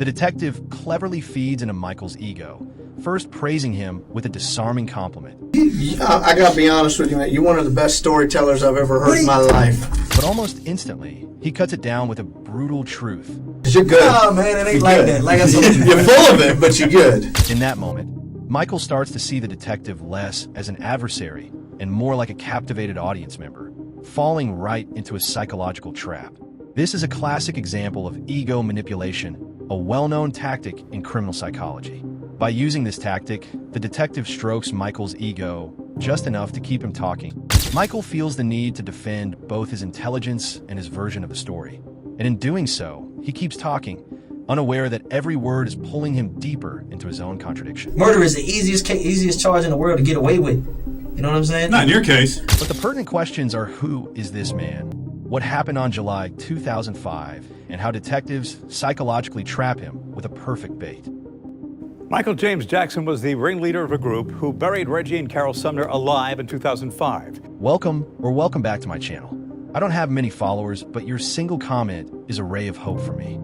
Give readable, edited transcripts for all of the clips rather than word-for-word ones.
The detective cleverly feeds into Michael's ego, first praising him with a disarming compliment. I gotta be honest with you, man. You're one of the best storytellers I've ever heard in my life. But almost instantly, he cuts it down with a brutal truth. You're good. Oh, man, it ain't like that. Like I told you. You're full of it, but you're good. In that moment, Michael starts to see the detective less as an adversary and more like a captivated audience member, falling right into a psychological trap. This is a classic example of ego manipulation, a well-known tactic in criminal psychology. By using this tactic, the detective strokes Michael's ego just enough to keep him talking. Michael feels the need to defend both his intelligence and his version of the story. And in doing so, he keeps talking, unaware that every word is pulling him deeper into his own contradiction. Murder is the easiest charge in the world to get away with. You know what I'm saying? Not in your case. But the pertinent questions are, who is this man? What happened on July 2005, and how detectives psychologically trap him with a perfect bait. Michael James Jackson was the ringleader of a group who buried Reggie and Carol Sumner alive in 2005. Welcome back to my channel. I don't have many followers, but your single comment is a ray of hope for me.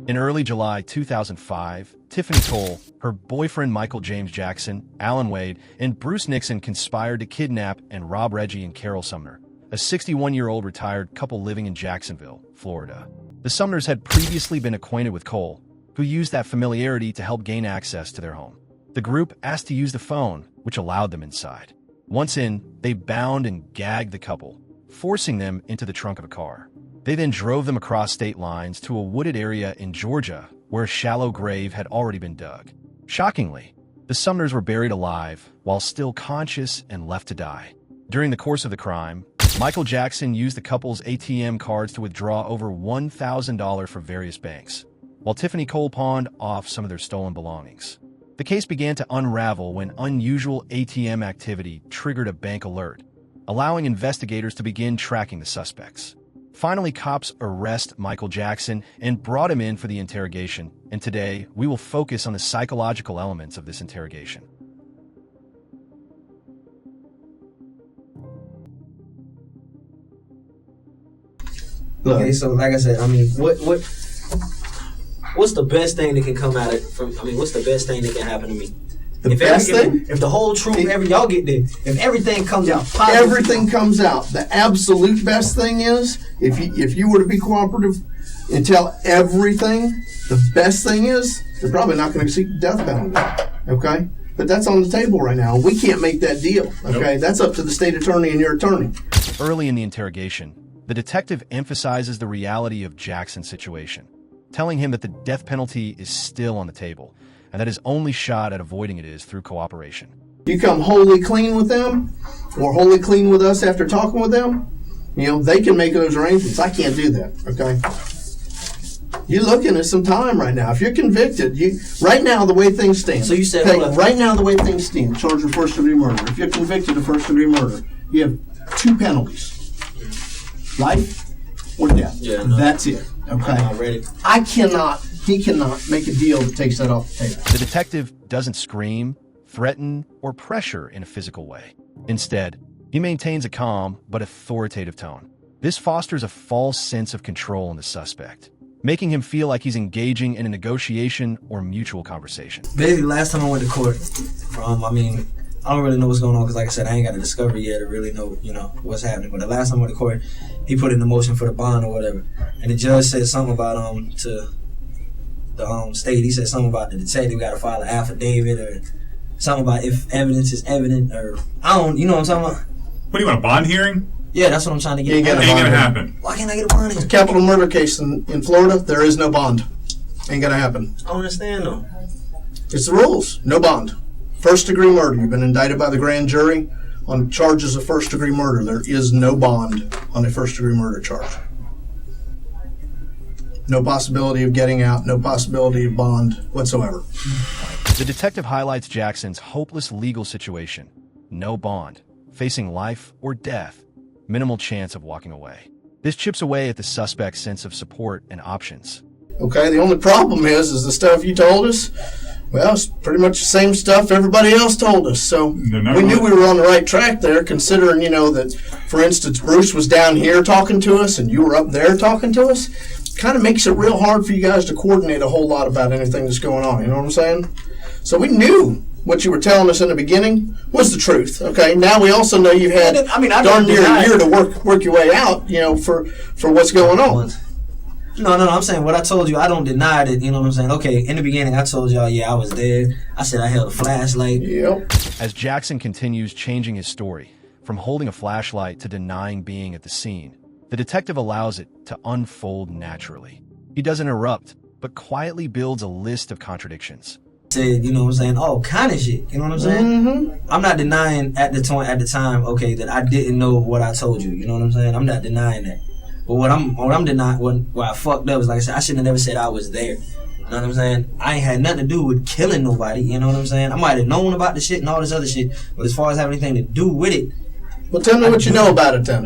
In early July 2005, Tiffany Cole, her boyfriend Michael James Jackson, Alan Wade, and Bruce Nixon conspired to kidnap and rob Reggie and Carol Sumner, a 61-year-old retired couple living in Jacksonville, Florida. The Sumners had previously been acquainted with Cole, who used that familiarity to help gain access to their home. The group asked to use the phone, which allowed them inside. Once in, they bound and gagged the couple, forcing them into the trunk of a car. They then drove them across state lines to a wooded area in Georgia where a shallow grave had already been dug. Shockingly, the Sumners were buried alive while still conscious and left to die. During the course of the crime, Michael Jackson used the couple's ATM cards to withdraw over $1,000 from various banks, while Tiffany Cole pawned off some of their stolen belongings. The case began to unravel when unusual ATM activity triggered a bank alert, allowing investigators to begin tracking the suspects. Finally, cops arrest Michael Jackson and brought him in for the interrogation, and today we will focus on the psychological elements of this interrogation. Okay, so like I said, I mean, what's the best thing that can come out of from? I mean, what's the best thing that can happen to me? The best thing? If the whole truth, y'all get there. If everything comes out positive, everything comes out. The absolute best thing is, if you were to be cooperative and tell everything, the best thing is, they're probably not going to seek the death penalty. Okay? But that's on the table right now. We can't make that deal. Okay? Nope. That's up to the state attorney and your attorney. Early in the interrogation, the detective emphasizes the reality of Jackson's situation, telling him that the death penalty is still on the table, and that his only shot at avoiding it is through cooperation. You come wholly clean with them, or wholly clean with us after talking with them, you know, they can make those arrangements. I can't do that, okay? You're looking at some time right now. If you're convicted, right now the way things stand. So you said, right now the way things stand, charged with first-degree murder. If you're convicted of first-degree murder, you have two penalties. Life or death. Yeah, no. That's it. Okay. I'm not ready. He cannot make a deal that takes that off the table. The detective doesn't scream, threaten, or pressure in a physical way. Instead, he maintains a calm but authoritative tone. This fosters a false sense of control in the suspect, making him feel like he's engaging in a negotiation or mutual conversation. Basically, last time I went to court, I don't really know what's going on because, like I said, I ain't got a discovery yet to really know, what's happening. But the last time I went to court, he put in the motion for the bond or whatever, and the judge said something about to the state. He said something about the detective got to file an affidavit or something about if evidence is evident or you know what I'm talking about? What do you want, a bond hearing? Yeah, that's what I'm trying to get. Ain't gonna happen. Why can't I get a bond hearing? Capital murder case in Florida, there is no bond. Ain't gonna happen. I don't understand though. It's the rules. No bond. First-degree murder. You've been indicted by the grand jury on charges of first-degree murder. There is no bond on a first-degree murder charge. No possibility of getting out. No possibility of bond whatsoever. The detective highlights Jackson's hopeless legal situation. No bond. Facing life or death. Minimal chance of walking away. This chips away at the suspect's sense of support and options. Okay, the only problem is the stuff you told us, Well, it's pretty much the same stuff everybody else told us. So we knew we were on the right track there, considering, that, for instance, Bruce was down here talking to us and you were up there talking to us. Kind of makes it real hard for you guys to coordinate a whole lot about anything that's going on. You know what I'm saying? So we knew what you were telling us in the beginning was the truth. Okay, now we also know you had darn near a year to work your way out, for what's going on. No, I'm saying what I told you, I don't deny it, you know what I'm saying? Okay, in the beginning, I told y'all, I was there. I said I held a flashlight. Yep. As Jackson continues changing his story, from holding a flashlight to denying being at the scene, the detective allows it to unfold naturally. He doesn't erupt, but quietly builds a list of contradictions. Said, you know what I'm saying, all kind of shit, you know what I'm saying? Mm-hmm. I'm not denying at the time, okay, that I didn't know what I told you know what I'm saying? I'm not denying that. But what I'm denying, where I fucked up is, like I said, I shouldn't have never said I was there. You know what I'm saying? I ain't had nothing to do with killing nobody, you know what I'm saying? I might have known about the shit and all this other shit, but as far as having anything to do with it... Well, tell me what you know about it, then.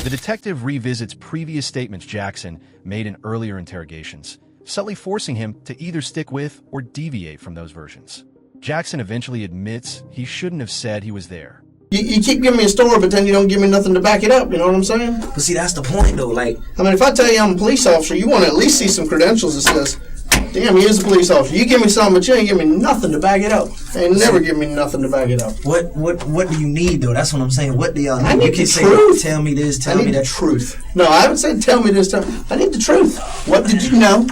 The detective revisits previous statements Jackson made in earlier interrogations, subtly forcing him to either stick with or deviate from those versions. Jackson eventually admits he shouldn't have said he was there. You keep giving me a story, but then you don't give me nothing to back it up, you know what I'm saying? But see, that's the point, though, like... if I tell you I'm a police officer, you want to at least see some credentials that says, damn, he is a police officer. You give me something, but you ain't give me nothing to back it up. They never give me nothing to back it up. What do you need, though? That's what I'm saying. What do y'all need? I need you can the say, truth. tell me this, tell me that. I need the truth. No, I haven't said tell me this, I need the truth. What did you know?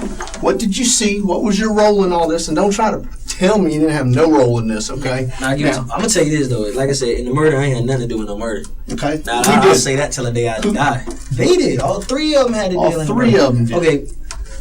What did you see? What was your role in all this? And don't try to tell me you didn't have no role in this, okay? I'm going to tell you this, though. Like I said, in the murder, I ain't had nothing to do with no murder. Okay. Now, I'll say that till the day I die. They did. All three of them had to do with All three of them did. Okay.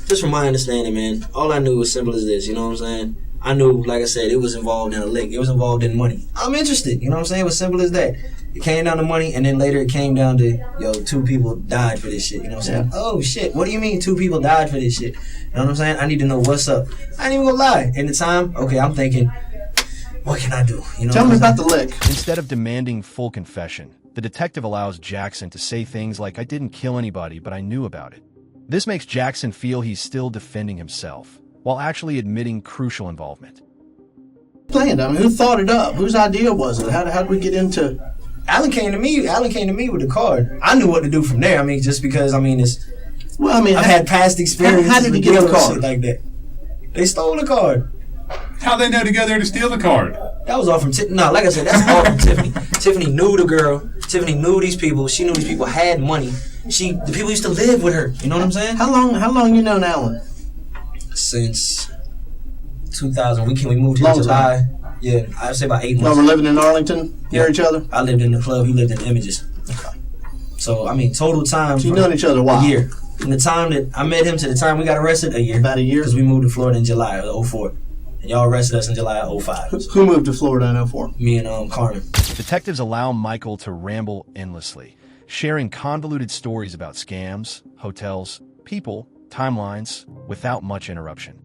Just from my understanding, man, all I knew was simple as this, you know what I'm saying? I knew, like I said, it was involved in a lick. It was involved in money. I'm interested, you know what I'm saying? It was simple as that. It came down to money, and then later it came down to, 2 people died for this shit, you know what I'm saying? Oh, shit, what do you mean 2 people died for this shit? You know what I'm saying? I need to know what's up. I ain't even gonna lie. In the time, okay, I'm thinking, what can I do? You know Tell me about the lick. Instead of demanding full confession, the detective allows Jackson to say things like, I didn't kill anybody, but I knew about it. This makes Jackson feel he's still defending himself, while actually admitting crucial involvement. Who thought it up? Whose idea was it? How did we get into... Alan came to me with the card. I knew what to do from there. Just because, it's... Well, I've had past experiences how did he get the card? Shit like that. They stole the card. How they know together to steal the card? That was all from Tiffany. No, like I said, that's all from Tiffany. Tiffany knew the girl. Tiffany knew these people. She knew these people had money. The people used to live with her. You know what I'm saying? How long you known Alan? Since 2000. We moved here in July. Yeah, I'd say about 8 months. Y'all were living in Arlington near each other? I lived in the club. He lived in Images. Okay. So, total time. So you known each other a while? A year. From the time that I met him to the time we got arrested, a year. About a year? Because we moved to Florida in July of 04. And y'all arrested us in July of 05. Who moved to Florida in 04? Me and Carmen. Detectives allow Michael to ramble endlessly, sharing convoluted stories about scams, hotels, people, timelines, without much interruption.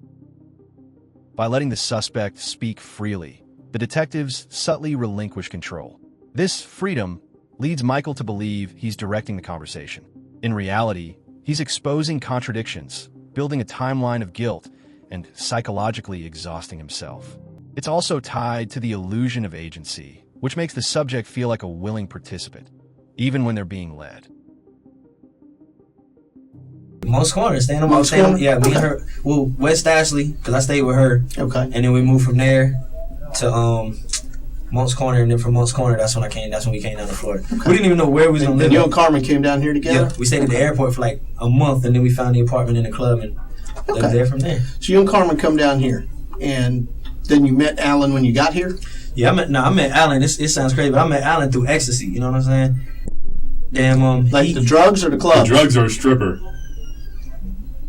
By letting the suspect speak freely, the detectives subtly relinquish control. This freedom leads Michael to believe he's directing the conversation. In reality, he's exposing contradictions, building a timeline of guilt, and psychologically exhausting himself. It's also tied to the illusion of agency, which makes the subject feel like a willing participant, even when they're being led. Most Corner, staying on Most Corner? Yeah, me and her. Well, West Ashley, because I stayed with her. Okay. And then we moved from there to Monk's Corner, and then from Monk's Corner, that's when we came down to Florida. Okay. We didn't even know where we was going to live. And you and Carmen came down here together? Yeah, we stayed at the airport for like a month, and then we found the apartment in the club, and lived there from there. So you and Carmen come down here, and then you met Alan when you got here? Yeah, I met Alan. It sounds crazy, but I met Alan through ecstasy. You know what I'm saying? Damn, like the drugs or the club? The drugs or a stripper?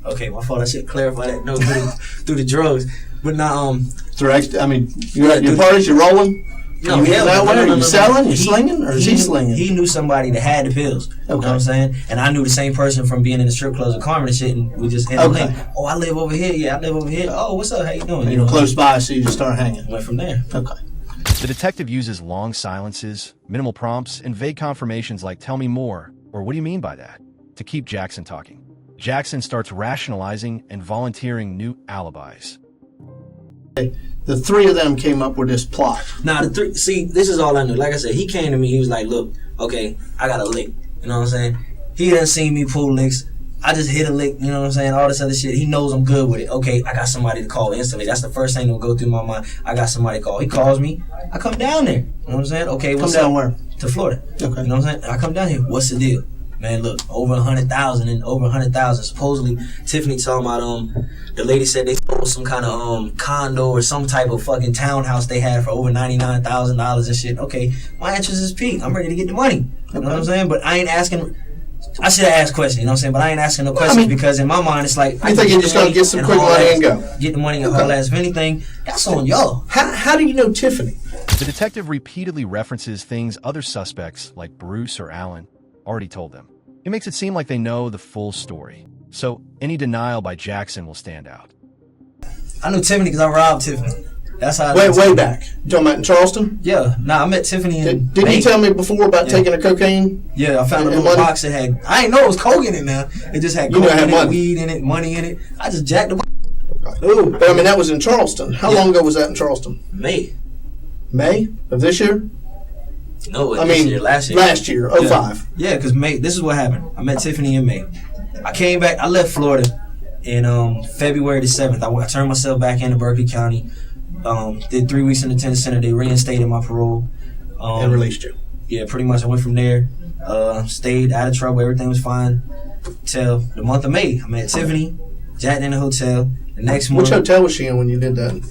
Okay, my fault. I should clarify that. No, through the drugs, but not through you're at your parties, you're rolling. No, you selling, you slinging, or is he slinging? He knew somebody that had the pills. Okay. You know what I'm saying? And I knew the same person from being in the strip clubs with Carmen and shit, and we just ended up like, oh, I live over here. Yeah, I live over here. Oh, what's up? How you doing? And you know, close by, so you just start hanging. Went from there. Okay. The detective uses long silences, minimal prompts, and vague confirmations like, tell me more, or what do you mean by that, to keep Jackson talking. Jackson starts rationalizing and volunteering new alibis. The three of them came up with this plot. Nah, see, this is all I knew. Like I said, he came to me, he was like, look, okay, I got a lick. You know what I'm saying? He done seen me pull licks. I just hit a lick, you know what I'm saying? All this other shit. He knows I'm good with it. Okay, I got somebody to call instantly. That's the first thing that will go through my mind. I got somebody to call. He calls me. I come down there. You know what I'm saying? Okay, what's up? Come down where? To Florida. Okay. You know what I'm saying? I come down here. What's the deal? Man, look, over 100,000 and over 100,000. Supposedly, Tiffany talking about the lady said they sold some kind of condo or some type of fucking townhouse they had for over $99,000 and shit. Okay, my interest is peaked. I'm ready to get the money. You know what I'm saying? But I ain't asking. I should have asked questions, you know what I'm saying? But I ain't asking no questions because in my mind it's like I think you're just gonna get some quick money and go. Get the money and haul ass. If anything, that's on y'all. How do you know Tiffany? The detective repeatedly references things other suspects, like Bruce or Alan, already told them. It makes it seem like they know the full story. So any denial by Jackson will stand out. I knew Tiffany because I robbed Tiffany. That's how. Way back. You talking about in Charleston? Yeah. Nah, I met Tiffany in. Didn't you tell me before about taking the cocaine? Yeah, I found a little box that had. I didn't know it was coke in it. Now it just had coke in it, weed in it, money in it. I just jacked the. Ooh, but I mean that was in Charleston. How long ago was that in Charleston? May of this year? No, last year. Last year, 05. Yeah, because May. This is what happened. I met Tiffany in May. I came back. I left Florida in February the 7th. I turned myself back into Berkeley County. Did 3 weeks in the detention center. They reinstated my parole. And released you. Yeah, pretty much. I went from there. Stayed out of trouble. Everything was fine till the month of May. I met Tiffany. Jacked in the hotel. The next month. Which hotel was she in when you did that?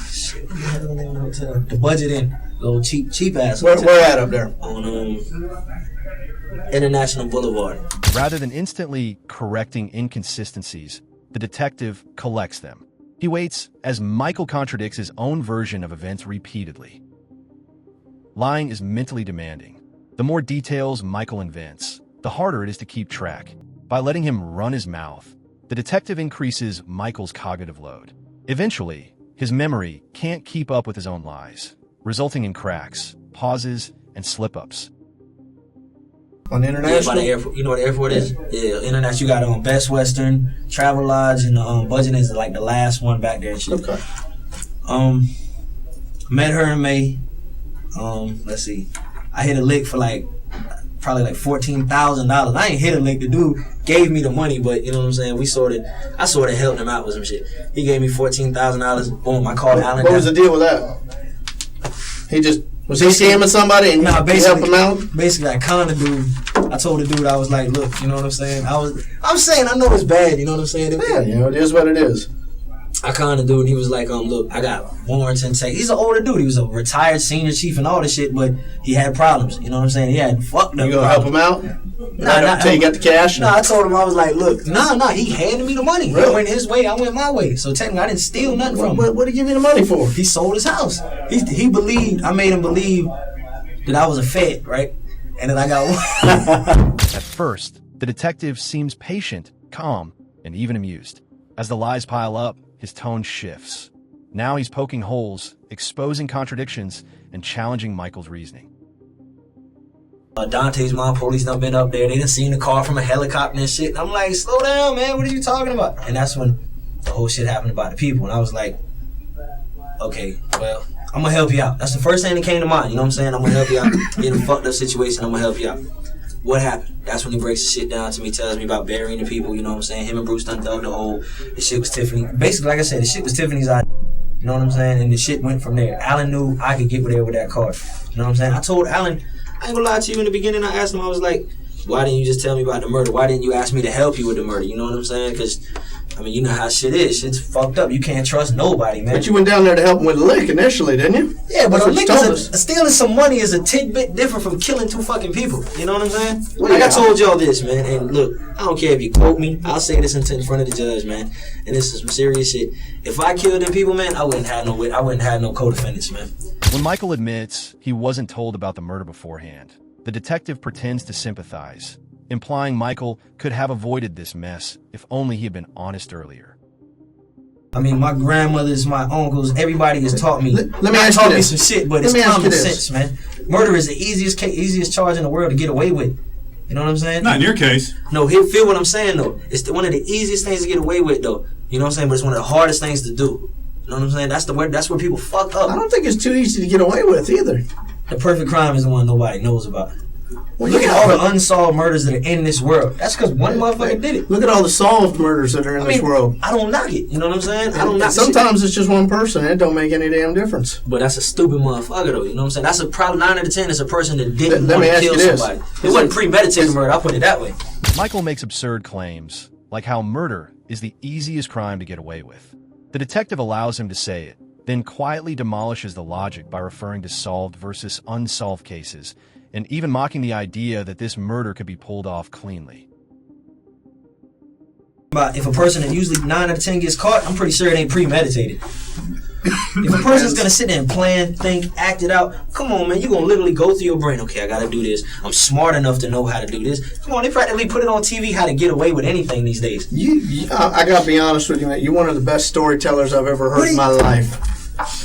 Shit, we had in the hotel. The Budget Inn. Little cheap ass. Where at up there? On International Boulevard. Rather than instantly correcting inconsistencies, the detective collects them. He waits as Michael contradicts his own version of events repeatedly. Lying is mentally demanding. The more details Michael invents, the harder it is to keep track. By letting him run his mouth, the detective increases Michael's cognitive load. Eventually, his memory can't keep up with his own lies, resulting in cracks, pauses, and slip-ups. On the International? Yeah, by the airport. You know what the airport is? Yeah, International. You got Best Western, Travel Lodge, and Budget is like the last one back there and shit. Okay. Met her in May. Let's see. I hit a lick for probably $14,000. I ain't hit a lick. The dude gave me the money, but you know what I'm saying? I sort of helped him out with some shit. He gave me $14,000. Boom, I called Alan. What was the deal with that? Was he scamming somebody and help him out? Basically, I conned the dude. I told the dude, I was like, look, you know what I'm saying? I'm saying, I know it's bad, you know what I'm saying? Yeah, it is what it is. I conned the dude, and he was like, look, I got warrants and take. He's an older dude. He was a retired senior chief and all this shit, but he had problems. You know what I'm saying? He had fucked up. You gonna help him out? Not until you got the cash? I told him, I was like, look, he handed me the money. Really? He went his way, I went my way. So technically, I didn't steal nothing from him. What did he give you the money for? He sold his house. He believed, I made him believe that I was a Fed, right? And then I got one. At first, the detective seems patient, calm, and even amused. As the lies pile up, his tone shifts. Now he's poking holes, exposing contradictions, and challenging Michael's reasoning. Dante's mom, police done been up there. They done seen the car from a helicopter and shit. I'm like, slow down, man. What are you talking about? And that's when the whole shit happened about the people. And I was like, okay, well, I'm going to help you out. That's the first thing that came to mind. You know what I'm saying? I'm going to help you out. In a fucked up situation, I'm going to help you out. What happened? That's when he breaks the shit down to me, tells me about burying the people, you know what I'm saying? Him and Bruce done dug the hole. The shit was Tiffany. Basically, like I said, the shit was Tiffany's idea. You know what I'm saying? And the shit went from there. Alan knew I could get there with that car. You know what I'm saying? I told Alan, I ain't gonna lie to you, in the beginning I asked him, I was like, why didn't you just tell me about the murder? Why didn't you ask me to help you with the murder? You know what I'm saying? Because, I mean, you know how shit is. Shit's fucked up. You can't trust nobody, man. But you went down there to help him with the lick initially, didn't you? Yeah, but a lick stealing some money is a tidbit different from killing two fucking people. You know what I'm saying? Well, like I told y'all this, man. And look, I don't care if you quote me. I'll say this in front of the judge, man. And this is some serious shit. If I killed them people, man, I wouldn't have no co-defendants, man. When Michael admits he wasn't told about the murder beforehand, the detective pretends to sympathize, implying Michael could have avoided this mess if only he had been honest earlier. I mean, my grandmothers, my uncles, everybody has taught me. Let me ask you this. Some shit, but it's common sense, man. Murder is the easiest charge in the world to get away with. You know what I'm saying? Not in your case. No, feel what I'm saying though. It's one of the easiest things to get away with though. You know what I'm saying? But it's one of the hardest things to do. You know what I'm saying? That's where people fuck up. I don't think it's too easy to get away with either. The perfect crime is the one nobody knows about. Well, Look at all the unsolved murders that are in this world. That's because one motherfucker did it. Look at all the solved murders that are in this world. I don't knock it. You know what I'm saying? I don't knock it. Sometimes it's just one person, and it don't make any damn difference. But that's a stupid motherfucker, though. You know what I'm saying? That's probably 9 out of 10 is a person that didn't want to kill somebody. It wasn't premeditated murder. I'll put it that way. Michael makes absurd claims, like how murder is the easiest crime to get away with. The detective allows him to say it, then quietly demolishes the logic by referring to solved versus unsolved cases, and even mocking the idea that this murder could be pulled off cleanly. But if a person that usually 9 out of 10 gets caught, I'm pretty sure it ain't premeditated. If a person's gonna sit there and plan, think, act it out, come on, man, you're gonna literally go through your brain. Okay, I gotta do this. I'm smart enough to know how to do this. Come on, they practically put it on TV how to get away with anything these days. I gotta be honest with you, man. You're one of the best storytellers I've ever heard in my life.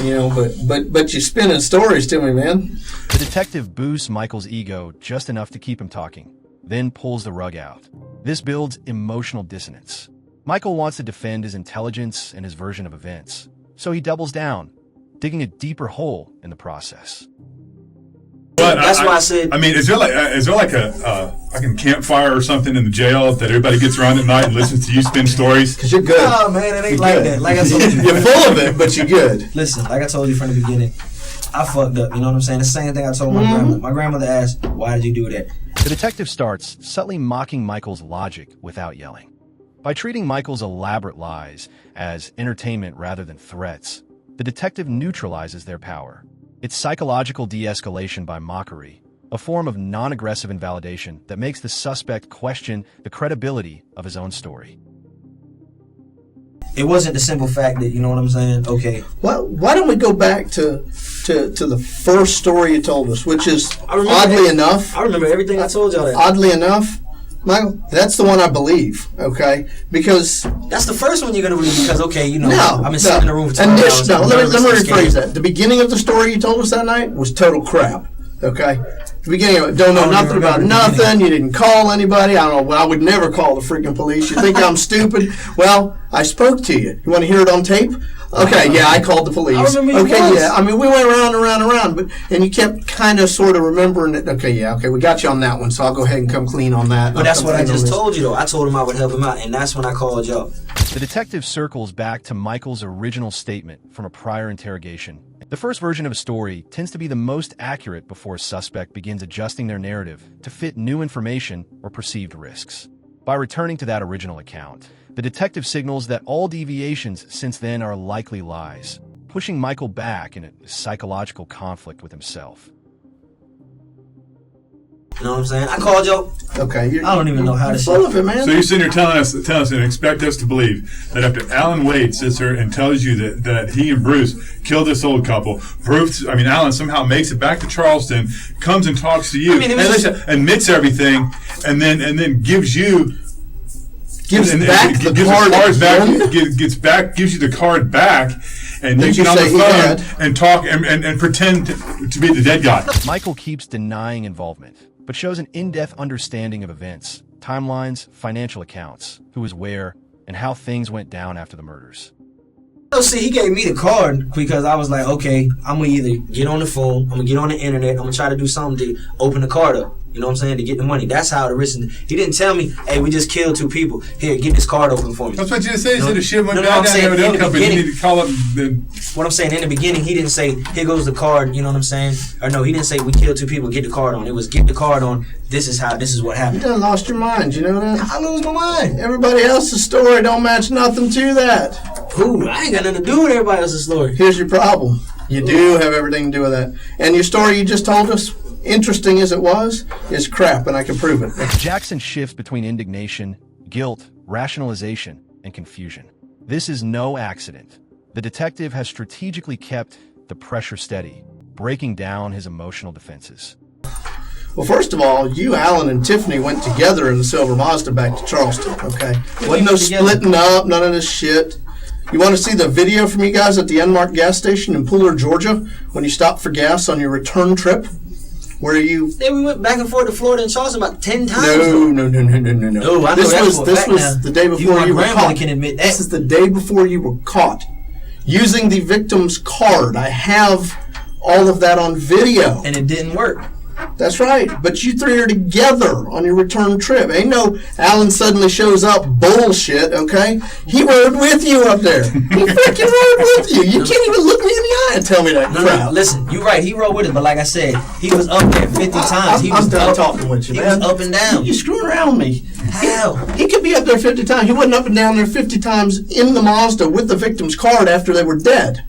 You know, but you're spinning stories to me, man. The detective boosts Michael's ego just enough to keep him talking, then pulls the rug out. This builds emotional dissonance. Michael wants to defend his intelligence and his version of events, so he doubles down, digging a deeper hole in the process. But that's why I said. I mean, is there like a campfire or something in the jail that everybody gets around at night and listens to you spin stories? Because you're good. Oh man, it ain't like that. Like I told you, you're full of it, but you're good. Listen, like I told you from the beginning, I fucked up. You know what I'm saying? The same thing I told my grandmother. My grandmother asked, "Why did you do that?" The detective starts subtly mocking Michael's logic without yelling. By treating Michael's elaborate lies as entertainment rather than threats, the detective neutralizes their power. It's psychological de-escalation by mockery, a form of non-aggressive invalidation that makes the suspect question the credibility of his own story. It wasn't the simple fact that, you know what I'm saying? Okay. Why don't we go back to the first story you told us, which is, oddly enough... I remember everything I told y'all that. Oddly enough, Michael, that's the one I believe, okay? Because... That's the first one you're going to read because, okay, you know, I've been sitting in the room for 2 hours. No, let me rephrase that. The beginning of the story you told us that night was total crap, okay? The beginning of it, don't know nothing about nothing. You didn't call anybody. I don't know. Well, I would never call the freaking police. You think I'm stupid? Well, I spoke to you. You want to hear it on tape? Okay, yeah, I called the police. Okay, yeah. I mean, we went around and around and around, and you kept kind of sort of remembering it. Okay, yeah, okay, we got you on that one, so I'll go ahead and come clean on that. But that's what I just told you, though. I told him I would help him out, and that's when I called y'all. The detective circles back to Michael's original statement from a prior interrogation. The first version of a story tends to be the most accurate before a suspect begins adjusting their narrative to fit new information or perceived risks. By returning to that original account, the detective signals that all deviations since then are likely lies, pushing Michael back in a psychological conflict with himself. You know what I'm saying? I called y'all. Okay. I don't even know how to say full of it, man. So you're sitting here telling us and expect us to believe that after Alan Wade sits there and tells you that he and Bruce killed this old couple, Alan somehow makes it back to Charleston, comes and talks to you, admits everything, and then gives you gives you the card back, and you get on the phone and talk and pretend to be the dead guy. Michael keeps denying involvement, but shows an in-depth understanding of events, timelines, financial accounts, who was where, and how things went down after the murders. So see, he gave me the card because I was like, okay, I'm going to either get on the phone, I'm going to get on the internet, I'm going to try to do something to open the card up. You know what I'm saying? To get the money. That's how the risk. He didn't tell me, hey, we just killed 2 people. Here, get this card open for me. That's what you said. You said the shit went down there with company. You need to call up the... What I'm saying, in the beginning, he didn't say, here goes the card, you know what I'm saying? Or no, he didn't say, we killed 2 people, get the card on. It was, get the card on, this is what happened. You done lost your mind, you know that? I lose my mind. Everybody else's story don't match nothing to that. Ooh, I ain't got nothing to do with everybody else's story. Here's your problem. You do have everything to do with that. And your story you just told us, interesting as it was, is crap, and I can prove it. Jackson shifts between indignation, guilt, rationalization, and confusion. This is no accident. The detective has strategically kept the pressure steady, breaking down his emotional defenses. Well, first of all, you, Alan, and Tiffany went together in the Silver Mazda back to Charleston, okay? Wasn't no splitting up, none of this shit. You want to see the video from you guys at the Enmark gas station in Pooler, Georgia, when you stopped for gas on your return trip? Where you... Yeah, we went back and forth to Florida and Charleston about 10 times. No. Oh, I know this was the day before you were caught. Can admit that. This is the day before you were caught. using the victim's card. I have all of that on video. And it didn't work. That's right. But you three are together on your return trip. Ain't no Alan suddenly shows up bullshit, okay? He rode with you up there. He freaking rode with you. You can't even look me in the eye and tell me that crap. No, listen, you're right. He rode with us, but like I said, he was up there 50 times. I'm done talking with you, man. He was up and down. You screwing around with me. How? He could be up there 50 times. He wasn't up and down there 50 times in the Mazda with the victim's card after they were dead.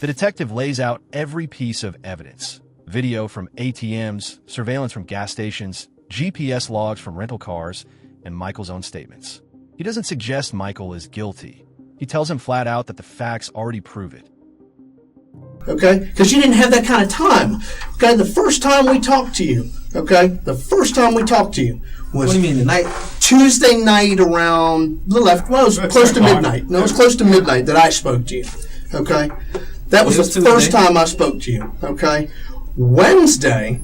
The detective lays out every piece of evidence. Video from ATMs, surveillance from gas stations, GPS logs from rental cars, and Michael's own statements. He doesn't suggest Michael is guilty. He tells him flat out that the facts already prove it. Okay? Because you didn't have that kind of time. Okay? The first time we talked to you, okay? The first time we talked to you was... What do you mean, the night? Tuesday night around the left. Well, it was close to midnight. No, it was close to midnight that I spoke to you. Okay? That was the first time I spoke to you. Okay? Wednesday,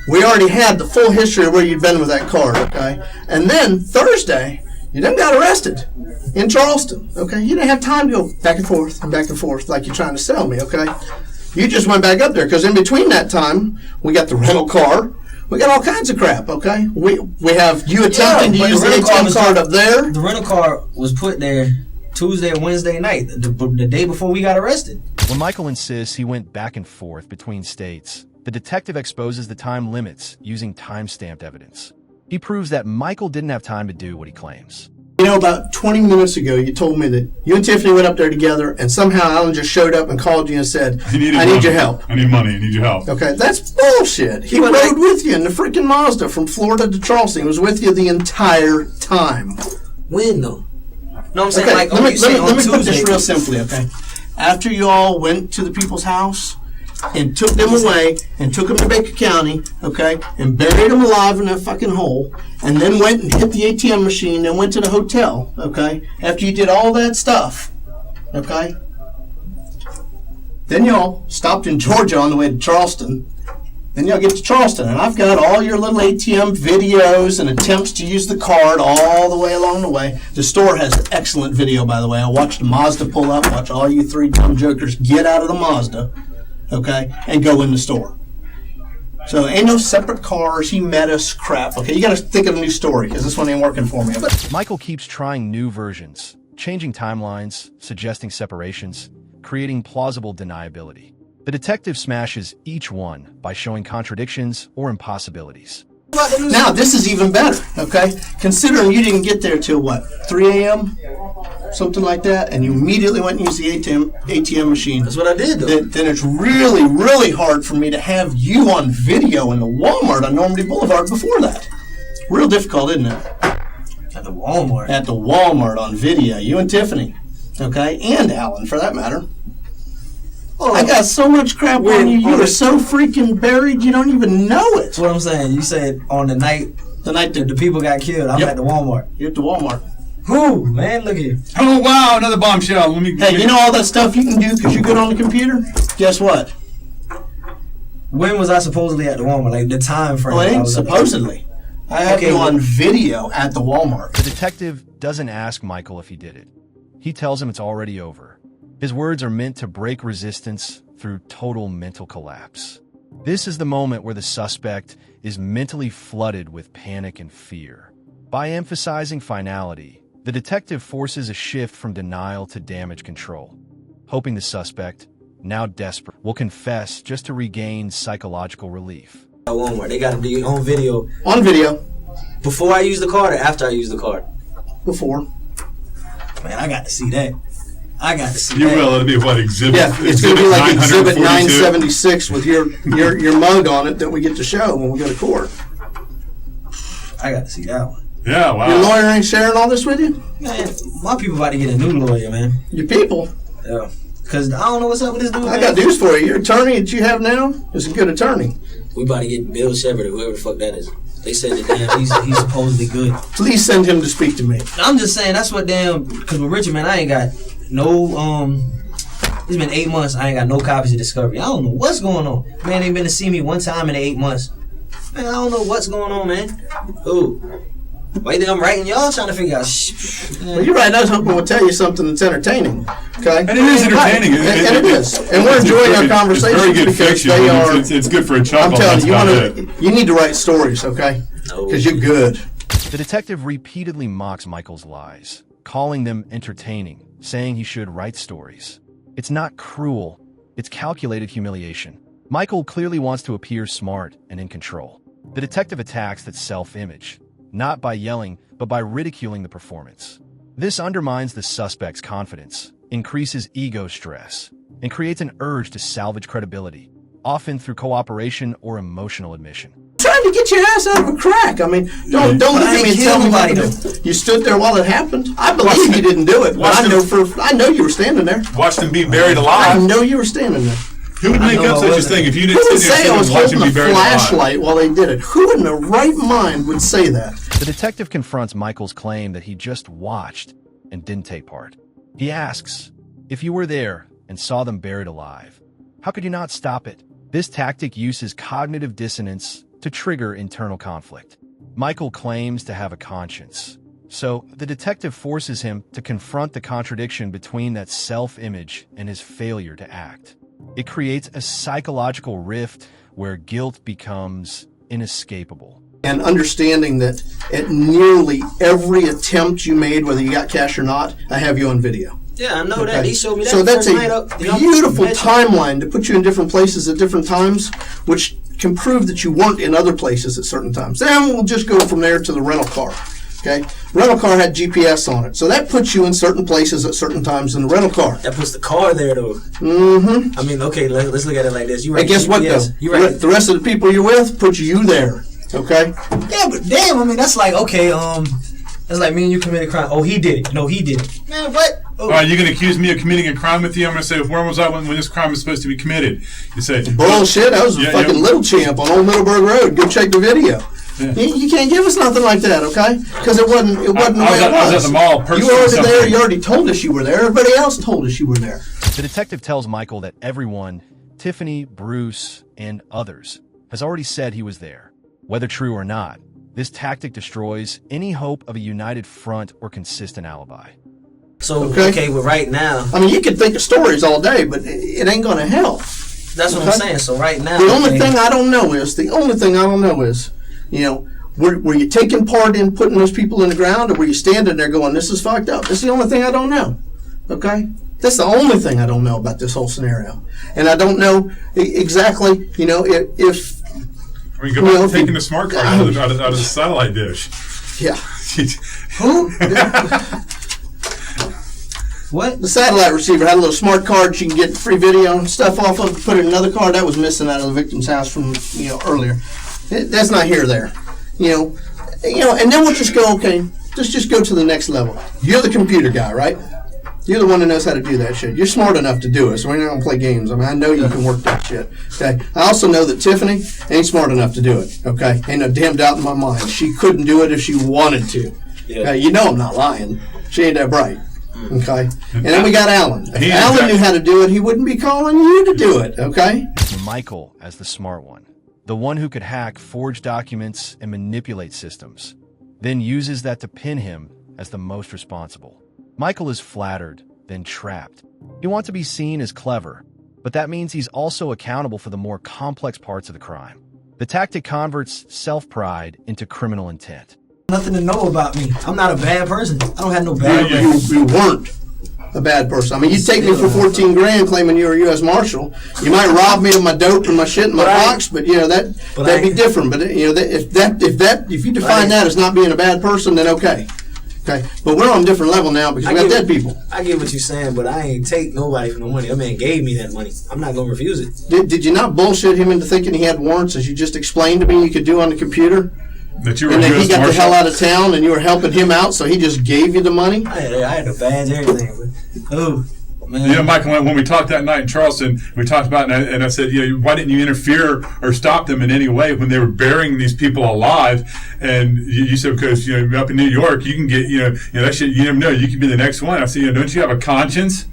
we already had the full history of where you'd been with that card, okay? And then Thursday, you then got arrested in Charleston, okay? You didn't have time to go back and forth like you're trying to sell me, okay? You just went back up there because in between that time, we got the rental car. We got all kinds of crap, okay? We have you attempting to use the ATM card up there. The rental car was put there Tuesday or Wednesday night, the day before we got arrested. When Michael insists he went back and forth between states, the detective exposes the time limits using time-stamped evidence. He proves that Michael didn't have time to do what he claims. You know, about 20 minutes ago, you told me that you and Tiffany went up there together, and somehow Alan just showed up and called you and said, I need your help. I need money. I need your help. Okay, that's bullshit. He rode with you in the freaking Mazda from Florida to Charleston. He was with you the entire time. When, though? No, I'm saying, okay, like, let me Tuesday. put this real simply, okay? After you all went to the people's house and took them away and took them to Baker County, okay, and buried them alive in that fucking hole, and then went and hit the ATM machine and went to the hotel, okay, after you did all that stuff, okay, then y'all stopped in Georgia on the way to Charleston. Then y'all get to Charleston, and I've got all your little ATM videos and attempts to use the card all the way along the way. The store has excellent video, by the way. I watched the Mazda pull up, watch all you three dumb jokers get out of the Mazda, okay, and go in the store. So ain't no separate cars, he met us crap, okay? You got to think of a new story, because this one ain't working for me. Michael keeps trying new versions, changing timelines, suggesting separations, creating plausible deniability. The detective smashes each one by showing contradictions or impossibilities. Now, this is even better, okay? Considering you didn't get there till, what, 3 a.m.? Something like that, and you immediately went and used the ATM machine. That's what I did, though. Then it's really, really hard for me to have you on video in the Walmart on Normandy Boulevard before that. Real difficult, isn't it? At the Walmart? At the Walmart on video, you and Tiffany, okay? And Alan, for that matter. Oh, I got so much crap on you. You are so freaking buried, you don't even know it. That's what I'm saying. You said on the night that the people got killed, I'm at the Walmart. You're at the Walmart. Who, man? Look here. Oh, wow, another bombshell. Hey, you know all that stuff you can do because you're good on the computer? Guess what? When was I supposedly at the Walmart? Like, the time frame? Well, it ain't supposedly. I have you on video at the Walmart. The detective doesn't ask Michael if he did it. He tells him it's already over. His words are meant to break resistance through total mental collapse. This is the moment where the suspect is mentally flooded with panic and fear. By emphasizing finality, the detective forces a shift from denial to damage control, hoping the suspect, now desperate, will confess just to regain psychological relief. Walmart, they got to do on video. On video. Before I use the card or after I use the card? Before. Man, I got to see that. I got to see you that. will. It'll be what, exhibit? Yeah, it's going to be like exhibit 976 with your mug on it that we get to show when we go to court. I got to see that one. Yeah, wow. Your lawyer ain't sharing all this with you? Man, my people about to get a new lawyer, man. Your people? Yeah. Because I don't know what's up with this dude. I got news for you. Your attorney that you have now is a good attorney. We about to get Bill Shepard or whoever the fuck that is. They said that damn, he's supposedly good. Please send him to speak to me. I'm just saying, that's what damn, because with Richard, man, I ain't got no, it's been 8 months, I ain't got no copies of Discovery. I don't know what's going on. Man, they been to see me one time in the 8 months. Man, I don't know what's going on, man. Who? Why you think I'm writing? Y'all trying to figure out. Well, you're right. I was hoping we'll tell you something that's entertaining. Okay, And it is entertaining. Right. And it is. And we're enjoying our conversations very good because fiction. they are. It's good for a chuckle. I'm telling you, That's about you need to write stories, okay? Because you're good. The detective repeatedly mocks Michael's lies, calling them entertaining, saying he should write stories. It's not cruel, it's calculated humiliation. Michael clearly wants to appear smart and in control. The detective attacks that self-image, not by yelling, but by ridiculing the performance. This undermines the suspect's confidence, increases ego stress, and creates an urge to salvage credibility, often through cooperation or emotional admission. Trying to get your ass out of a crack. I mean, don't look at me and tell me what to do. You stood there while it happened. I believe you didn't do it, but I know you were standing there. Watch them be buried I alive. know you were standing there. Who would make up such a thing if you Who didn't would sit say there I was and watch holding them a be buried alive? flashlight while they did it? Who in their right mind would say that? The detective confronts Michael's claim that he just watched and didn't take part. He asks, if you were there and saw them buried alive, how could you not stop it? This tactic uses cognitive dissonance to trigger internal conflict. Michael claims to have a conscience, so the detective forces him to confront the contradiction between that self-image and his failure to act. It creates a psychological rift where guilt becomes inescapable. And understanding that at nearly every attempt you made, whether you got cash or not, I have you on video. Yeah, I know that. He showed me that. So that's first a night up. beautiful timeline to put you in different places at different times, which can prove that you weren't in other places at certain times. Then we'll just go from there to the rental car. Okay, rental car had GPS on it, so that puts you in certain places at certain times in the rental car. That puts the car there, though. Mm-hmm. I mean, okay, let's look at it like this. You right? And guess what, though? You right. The rest of the people you're with put you there. Okay. Yeah, but damn, I mean, that's like okay. That's like me and you committed a crime. Oh, he did it. No, he did it. Man, what? Oh. You're going to accuse me of committing a crime with you? I'm going to say, where was I when this crime was supposed to be committed? You say, bullshit. I was a fucking little champ on Old Middleburg Road. Go check the video. Yeah. You can't give us nothing like that, okay? Because it wasn't the way it was. I was at the mall purchasing You were already something. there. You already told us you were there. Everybody else told us you were there. The detective tells Michael that everyone, Tiffany, Bruce, and others, has already said he was there. Whether true or not, this tactic destroys any hope of a united front or consistent alibi. So, okay, well, right now... I mean, you could think of stories all day, but it ain't going to help. That's what I'm saying. So right now... The only thing I don't know is, you know, were you taking part in putting those people in the ground, or were you standing there going, this is fucked up? That's the only thing I don't know, okay? That's the only thing I don't know about this whole scenario. And I don't know exactly, you know, if I mean, go back to taking the smart card out of the satellite dish. Yeah. Who? What? The satellite receiver had a little smart card you can get free video and stuff off of, put in another card. That was missing out of the victim's house from, you know, earlier. That's not here or there. You know, and then we'll just go, okay, just go to the next level. You're the computer guy, right? You're the one that knows how to do that shit. You're smart enough to do it, so we're not going to play games. I mean, I know you can work that shit, okay? I also know that Tiffany ain't smart enough to do it, okay? Ain't no damn doubt in my mind. She couldn't do it if she wanted to. Yeah. You know I'm not lying. She ain't that bright, okay? And then we got Alan. If Alan knew how to do it, he wouldn't be calling you to do it, okay? Michael as the smart one, the one who could hack, forge documents, and manipulate systems, then uses that to pin him as the most responsible. Michael is flattered, then trapped. He wants to be seen as clever, but that means he's also accountable for the more complex parts of the crime. The tactic converts self-pride into criminal intent. Nothing to know about me. I'm not a bad person. I don't have no bad You weren't a bad person. I mean, you take me for 14 grand claiming you're a U.S. Marshal. You might rob me of my dope and my shit in my box, but you know that'd be different. But you know if you define that as not being a bad person, then okay. Okay, but we're on a different level now because we got dead people. I get what you're saying, but I ain't take nobody for no money. That man gave me that money. I'm not gonna refuse it. Did you not bullshit him into thinking he had warrants, as you just explained to me you could do on the computer? That you were and then US he got Marshal? the hell out of town, and you were helping him out, so he just gave you the money. I had a badge, everything. But, man. You know, Michael, when we talked that night in Charleston, we talked about, and I said, you know, why didn't you interfere or stop them in any way when they were burying these people alive? And you said, because, you know, up in New York, you can get, you know that shit, you never know, you could be the next one. I said, you know, don't you have a conscience?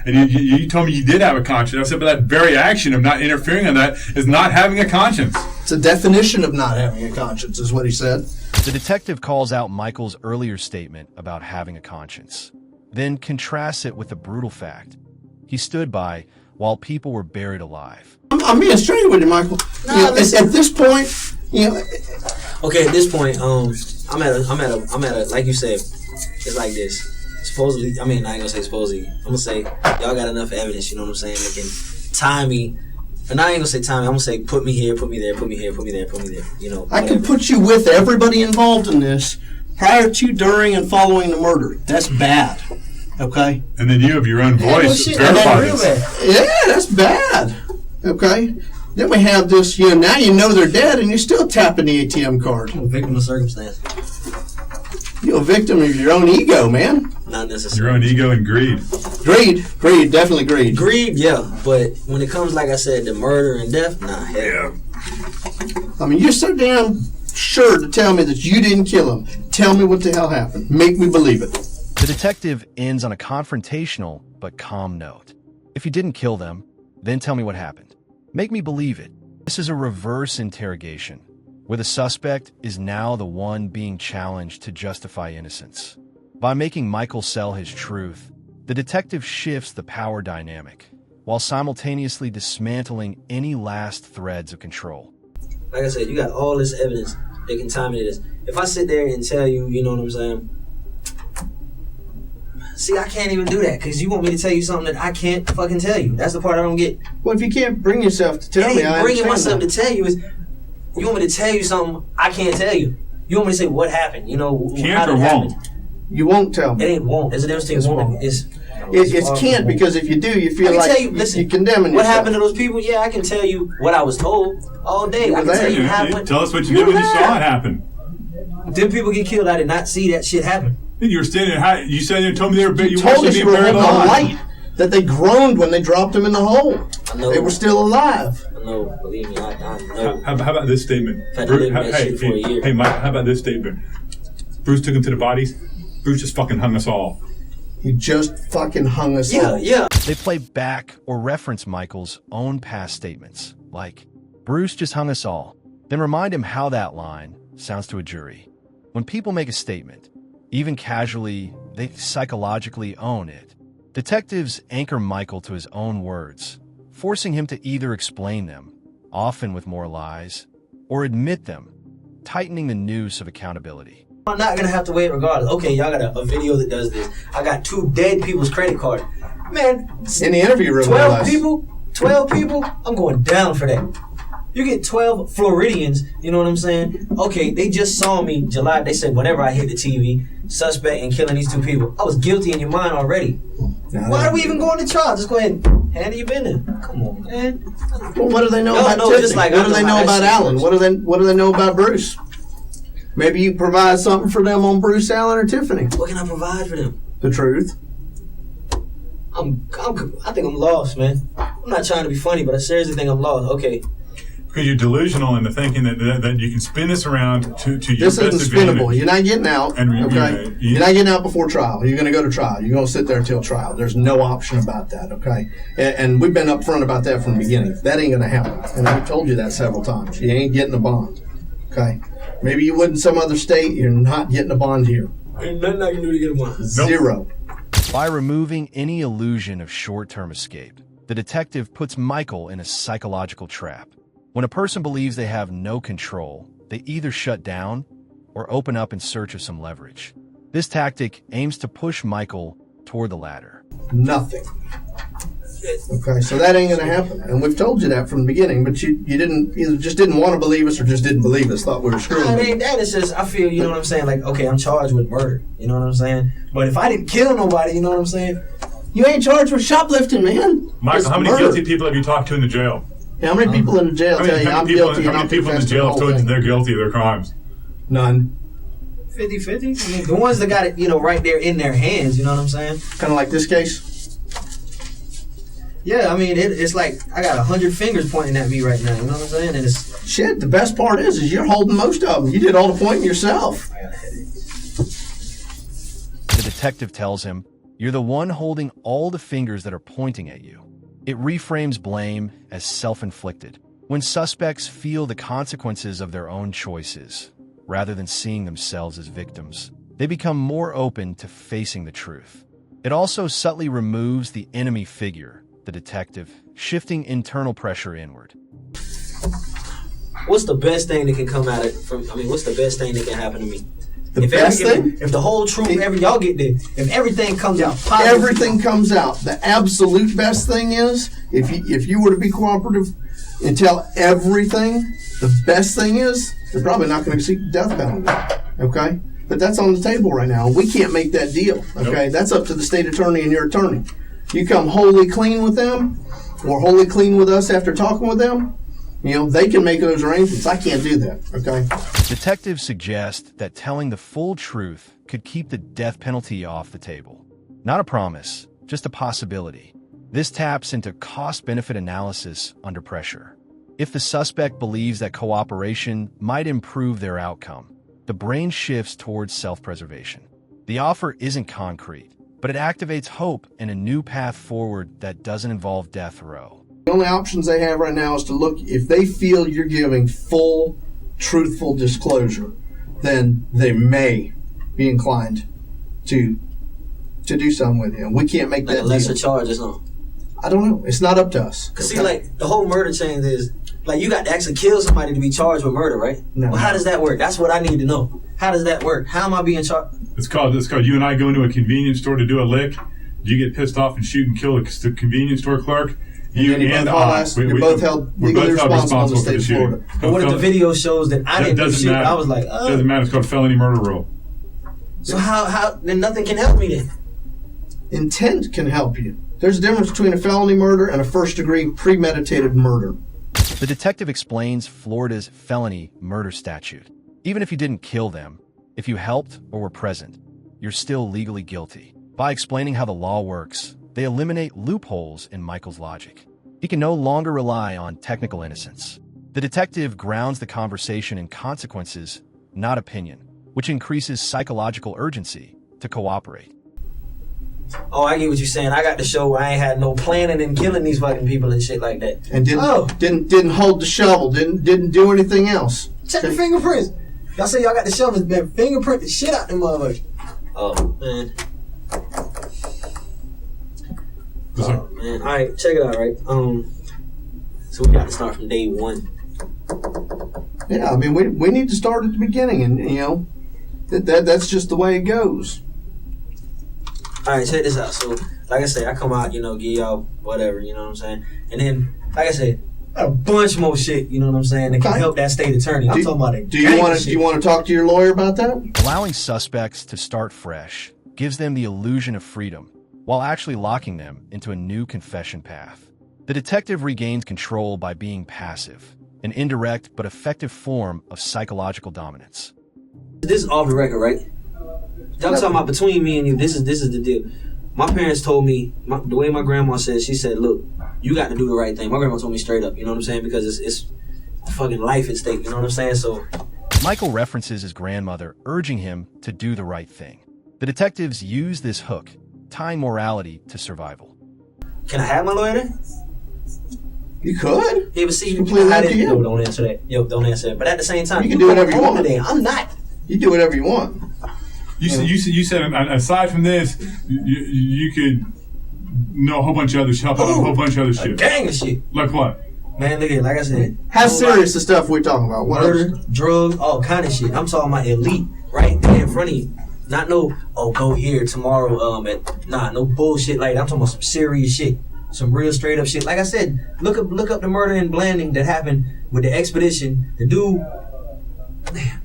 And you told me you did have a conscience. I said, but that very action of not interfering on that is not having a conscience. It's a definition of not having a conscience, is what he said. The detective calls out Michael's earlier statement about having a conscience, then contrasts it with the brutal fact he stood by while people were buried alive. I'm being straight with you, Michael. Nah, You know, listen. at this point, you know, Okay, at this point, I'm at a, like you said, it's like this. Supposedly, I ain't gonna say supposedly. I'm gonna say y'all got enough evidence. You know what I'm saying? That can tie me. And I ain't gonna say time. I'm gonna say put me here, put me there, put me here, put me there, put me there. You know, I can whatever. put you with everybody involved in this prior to, during, and following the murder. That's bad. Okay? And then you have your own Yeah, no voice. shit, Verify that's real this. bad. Yeah, that's bad. Okay? Then we have this, now you know they're dead and you're still tapping the ATM card. I'm a victim of circumstance. You're a victim of your own ego, man. Not necessarily. Your own ego and greed. Greed, definitely greed. Greed, yeah, but when it comes, like I said, to murder and death, nah, hell. I mean, you're so damn sure to tell me that you didn't kill him. Tell me what the hell happened. Make me believe it. The detective ends on a confrontational but calm note. If you didn't kill them, then tell me what happened. Make me believe it. This is a reverse interrogation, where the suspect is now the one being challenged to justify innocence. By making Michael sell his truth, the detective shifts the power dynamic, while simultaneously dismantling any last threads of control. Like I said, you got all this evidence that can tie me to this. If I sit there and tell you, you know what I'm saying? See, I can't even do that because you want me to tell you something that I can't fucking tell you. That's the part I don't get. Well, if you can't bring yourself to tell me, I bringing understand myself that. to tell you is, you want me to tell you something I can't tell you. You want me to say what happened? You know, how Can't did or it happen? won't? You won't tell It me. ain't won't. There's a difference It's between won't won't. and is. It's can't, because if you do, you I feel can like tell you, listen, you're condemning what yourself. happened to those people? Yeah, I can tell you what I was told all day. I can were tell there. you how it went. Tell us what you did when you saw it happen. Them people get killed. I did not see that shit happen. You were standing there. You said you told me they were You you told watched us them you be were buried holding a alive. light, that they groaned when they dropped them in the hole. I know. They were still alive. I know. Believe me, I know. How about this statement? I've had to live with that shit for a year. Hey, Mike, how about this statement? Bruce took him to the bodies. Bruce just fucking hung us all. He just fucking hung us Yeah, all. yeah. They play back or reference Michael's own past statements, like, Bruce just hung us all, then remind him how that line sounds to a jury. When people make a statement, even casually, they psychologically own it. Detectives anchor Michael to his own words, forcing him to either explain them, often with more lies, or admit them, tightening the noose of accountability. I'm not gonna have to wait regardless. Okay, y'all got a video that does this. I got 2 dead people's credit card. Man, In the interview room, 12 no less. people, 12 people, I'm going down for that. You get 12 Floridians, you know what I'm saying? Okay, they just saw me July. They said whenever I hit the TV, suspect in killing these 2 people. I was guilty in your mind already. Why are we even going to trial? Just go ahead and handle your business. Come on, man. Well, what do they know Y'all about know Tiffany? just like I what do know they how know that about shit Allen? works. What do they know about Bruce? Maybe you provide something for them on Bruce, Allen, or Tiffany. What can I provide for them? The truth. I think I'm lost, man. I'm not trying to be funny, but I seriously think I'm lost. Okay. Because you're delusional into thinking that you can spin this around to your This best isn't spinnable. advantage. You're not getting out. And Okay. You're not getting out before trial. You're going to go to trial. You're going to sit there until trial. There's no option about that. Okay. And we've been upfront about that from the beginning. That ain't going to happen. And I've told you that several times. You ain't getting a bond. Okay. Maybe you would in some other state. You're not getting a bond here. Ain't nothing I can do to get one. Zero. By removing any illusion of short-term escape, the detective puts Michael in a psychological trap. When a person believes they have no control, they either shut down or open up in search of some leverage. This tactic aims to push Michael toward the latter. Nothing. Okay, so that ain't going to happen. And we've told you that from the beginning, but you didn't, either just didn't want to believe us or just didn't believe us, thought we were screwing I you. mean, that is just, I feel, you know what I'm saying? Like, okay, I'm charged with murder. You know what I'm saying? But if I didn't kill nobody, you know what I'm saying? You ain't charged with shoplifting, man. Michael, It's how many murder. guilty people have you talked to in the jail? How many people in the jail How tell many, you how I'm many people, guilty how and many I'm people in the confessing jail the have whole told you thing? they're guilty of their crimes? None. 50-50? I mean, the ones that got it, you know, right there in their hands, you know what I'm saying? Kind of like this case. Yeah, I mean, it's like I got 100 fingers pointing at me right now, you know what I'm saying? And it's... Shit, the best part is you're holding most of them. You did all the pointing yourself. I got a headache. The detective tells him, "You're the one holding all the fingers that are pointing at you." It reframes blame as self-inflicted. When suspects feel the consequences of their own choices, rather than seeing themselves as victims, they become more open to facing the truth. It also subtly removes the enemy figure, the detective, shifting internal pressure inward. What's the best thing that can come out of what's the best thing that can happen to me? The best thing? If the whole truth, y'all get there, if everything comes out positive. Everything comes out. The absolute best thing is, if you were to be cooperative and tell everything, the best thing is, they're probably not going to seek the death penalty. Okay? But that's on the table right now. We can't make that deal. Okay? Nope. That's up to the state attorney and your attorney. You come wholly clean with them, or wholly clean with us after talking with them, they can make those arrangements. I can't do that, okay? Detectives suggest that telling the full truth could keep the death penalty off the table. Not a promise, just a possibility. This taps into cost-benefit analysis under pressure. If the suspect believes that cooperation might improve their outcome, the brain shifts towards self-preservation. The offer isn't concrete, but it activates hope and a new path forward that doesn't involve death row. The only options they have right now is to look, if they feel you're giving full, truthful disclosure, then they may be inclined to do something with you. We can't make that lesser charges, no? I don't know. It's not up to us. Because see, the whole murder chain is, you got to actually kill somebody to be charged with murder, right? No. Well, how does that work? That's what I need to know. How does that work? How am I being charged? It's called you and I go into a convenience store to do a lick. Do you get pissed off and shoot and kill the convenience store clerk? You're both held legally responsible in the state of Florida. But what if the video shows that I didn't do shit? I was like, doesn't matter. It's called felony murder rule. So how then nothing can help me then? Intent can help you. There's a difference between a felony murder and a first-degree premeditated murder. The detective explains Florida's felony murder statute. Even if you didn't kill them, if you helped or were present, you're still legally guilty. By explaining how the law works, they eliminate loopholes in Michael's logic. He can no longer rely on technical innocence. The detective grounds the conversation in consequences, not opinion, which increases psychological urgency to cooperate. Oh, I get what you're saying. I got to show I ain't had no planning in killing these fucking people and shit like that. And didn't hold the shovel, didn't do anything else. Check the fingerprints. Y'all say y'all got the shovels, man. Fingerprint the shit out them motherfuckers. Oh man. Oh, man. All right, check it out, right? So we got to start from day one. Yeah, I mean, we need to start at the beginning, and that's just the way it goes. All right, check this out. So, like I say, I come out, give y'all whatever, you know what I'm saying, and then, like I said, got a bunch more shit, you know what I'm saying, that can help that state attorney. I'm talking about it. Do you want to talk to your lawyer about that? Allowing suspects to start fresh gives them the illusion of freedom, while actually locking them into a new confession path. The detective regains control by being passive, an indirect but effective form of psychological dominance. This is off the record, right? I'm talking about between me and you. This is the deal. My parents told me, the way my grandma said, she said, look, you got to do the right thing. My grandma told me straight up, you know what I'm saying? Because it's fucking life at stake, you know what I'm saying? So Michael references his grandmother urging him to do the right thing. The detectives use this hook, tying morality to survival. Can I have my lawyer then? You could. Yeah, but see, completely up to you. No, don't answer that. Don't answer that. But at the same time, you can do whatever you want. Today. I'm not. You do whatever you want. You said aside from this, you could know a whole bunch of other help out a whole bunch of other shit. A gang of shit. Like what? Man, look at it. Like I said, how serious the stuff we're talking about? What murder, drugs, all kind of shit. I'm talking about elite, right there in front of you. Not no, go here tomorrow. No bullshit like that. I'm talking about some serious shit, some real straight up shit. Like I said, look up the murder in Blanding that happened with the expedition. The dude,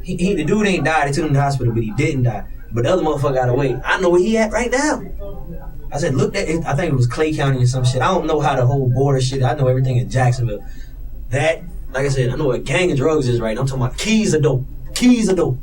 the dude ain't died. They took him to the hospital, but he didn't die. But the other motherfucker got away. I know where he at right now. I said, look at it. I think it was Clay County or some shit. I don't know how the whole border shit. I know everything in Jacksonville. That, like I said, I know what a gang of drugs is right now. I'm talking about keys of dope. Keys of dope.